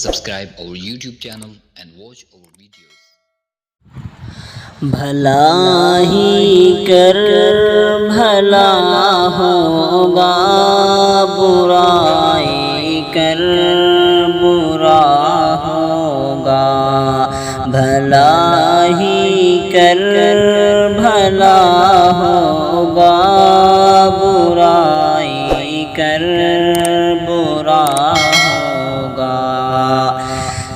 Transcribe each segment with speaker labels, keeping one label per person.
Speaker 1: Subscribe our YouTube channel and watch our videos.
Speaker 2: بھلائی کر بھلا ہوگا، برائی کر برا ہوگا۔ بھلائی کر بھلا ہوگا، برائی کر برا ہوگا۔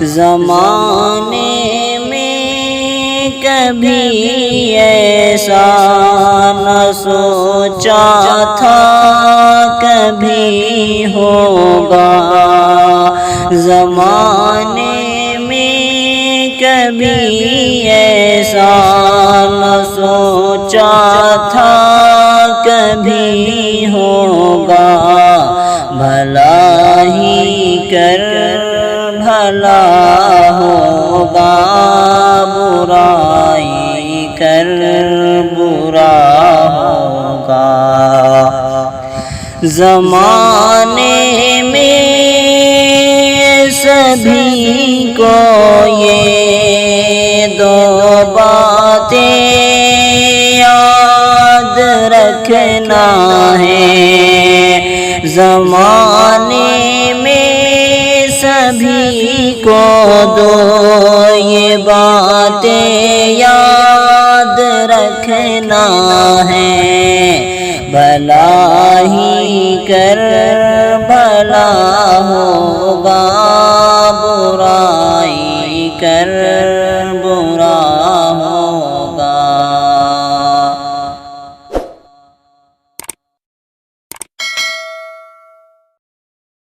Speaker 2: زمانے کبھی ایسا نہ سوچا تھا کبھی ہوگا، زمانے میں کبھی ایسا نہ سوچا تھا کبھی ہوگا۔ بھلائی کر بھلا ہوگا، برائی کر برا ہوگا۔ زمانے میں سبھی کو یہ دو باتیں یاد رکھنا ہے، زمانے میں سبھی کو دو یہ باتیں یاد رکھنا ہے۔ بھلائی کر بھلا ہوگا، برائی کر